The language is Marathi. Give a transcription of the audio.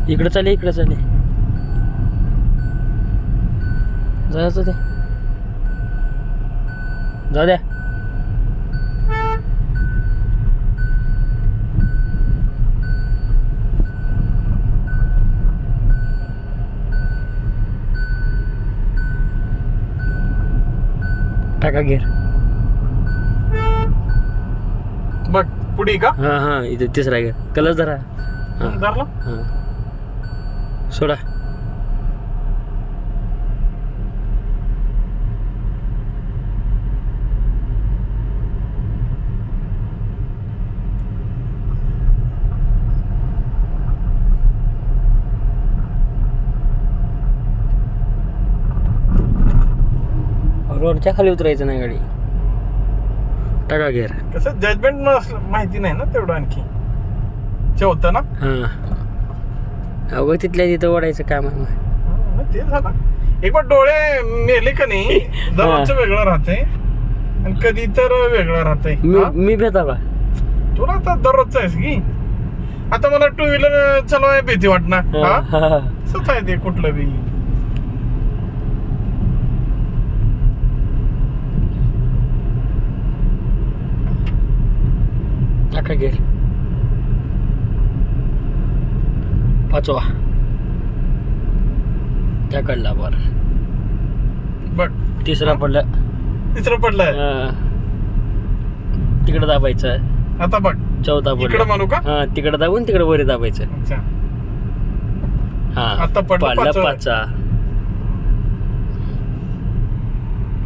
इकडं चाले जायचं ते जाऊ द्या. टाका गेर. बघ पुढे का? हा इथे तिसरा गेर. कलर धरा. धरला. सोडा. रोडच्या खाली उतरायचं नाही गाडी. टाका गेर. कसं जजमेंट माहिती नाही ना तेवढं आणखी होतं ना. अगं तिथल्या तिथं ओढायचं काम आहे. ते झालं. एक बार डोळे मेले का नाही दररोजचं वेगळं राहते आणि कधी तर वेगळं राहते. मी भेटा का तुला आता दररोजचं आहेस की. आता मला टू व्हीलर चालवाय भीती वाटणार. तसंच आहे ते कुठलं बी. टाका गेर. पाचवा त्या कडला बर. बघ तिसरा पडला. तिसरं पडलंय. तिकडे दाबायचं. आता बघ चौथा इकडे पडला. म्हणू का? हा तिकडे दाबून तिकडे वर दाबायचं. अच्छा हा आता पडला पडला पाचवा. पाचवा.